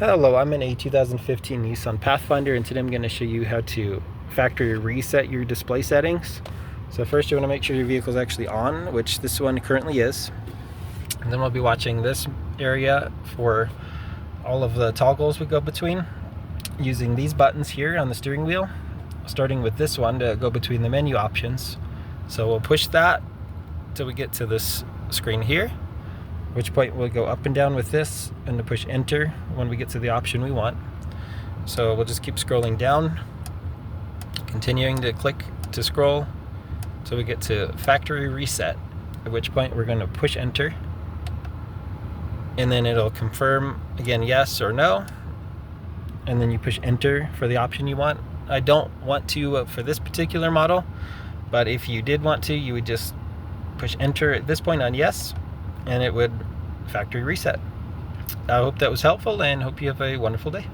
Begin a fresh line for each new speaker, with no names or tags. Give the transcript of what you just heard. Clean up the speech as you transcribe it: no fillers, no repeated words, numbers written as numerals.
Hello, I'm in a 2015 Nissan Pathfinder, and today I'm going to show you how to factory reset your display settings. So first you want to make sure your vehicle is actually on, which this one currently is. And then we'll be watching this area for all of the toggles we go between using these buttons here on the steering wheel, starting with this one to go between the menu options. So we'll push that till we get to this screen here, at which point we'll go up and down with this and to push enter when we get to the option we want. So we'll just keep scrolling down, continuing to click to scroll till we get to factory reset, at which point we're going to push enter, and then it'll confirm again yes or no, and then you push enter for the option you want. I don't want to for this particular model, but if you did want to, you would just push enter at this point on yes, and it would factory reset. I hope that was helpful and hope you have a wonderful day.